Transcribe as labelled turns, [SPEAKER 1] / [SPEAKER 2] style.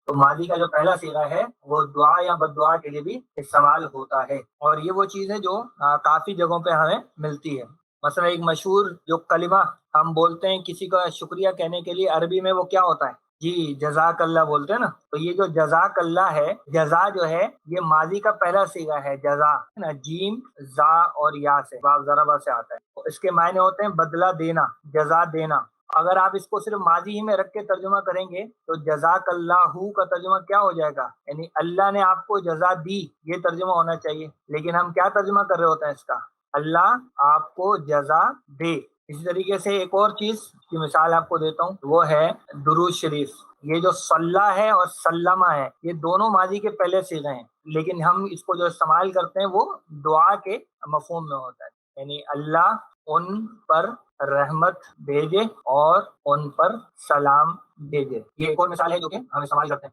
[SPEAKER 1] تو ماضی کا جو پہلا صیغہ ہے وہ دعا یا بد دعا کے لیے بھی استعمال ہوتا ہے، اور یہ وہ چیز ہے جو کافی جگہوں پہ ہمیں ملتی ہے۔ مثلا ایک مشہور جو کلمہ ہم بولتے ہیں کسی کا شکریہ کہنے کے لیے، عربی میں وہ کیا ہوتا ہے؟ جی جزاک اللہ بولتے ہیں نا۔ تو یہ جو جزاک اللہ ہے، جزا جو ہے یہ ماضی کا پہلا صیغہ ہے، جزا ہے نا، جیم زا اور یا سے، باب ضربہ سے آتا ہے۔ تو اس کے معنی ہوتے ہیں بدلہ دینا، جزا دینا۔ اگر آپ اس کو صرف ماضی ہی میں رکھ کے ترجمہ کریں گے تو جزاک اللہ کا ترجمہ کیا ہو جائے گا؟ یعنی اللہ نے آپ کو جزا دی، یہ ترجمہ ہونا چاہیے، لیکن ہم کیا ترجمہ کر رہے ہوتے ہیں اس کا؟ اللہ آپ کو جزا دے۔ اسی طریقے سے ایک اور چیز کی مثال آپ کو دیتا ہوں، وہ ہے درود شریف۔ یہ جو صلی ہے اور سلمہ ہے، یہ دونوں ماضی کے پہلے صیغے ہیں، لیکن ہم اس کو جو استعمال کرتے ہیں وہ دعا کے مفہوم میں ہوتا ہے، یعنی اللہ ان پر رحمت بھیجے اور ان پر سلام بھیجے۔ یہ ایک اور مثال ہے جو کہ ہم استعمال کرتے ہیں۔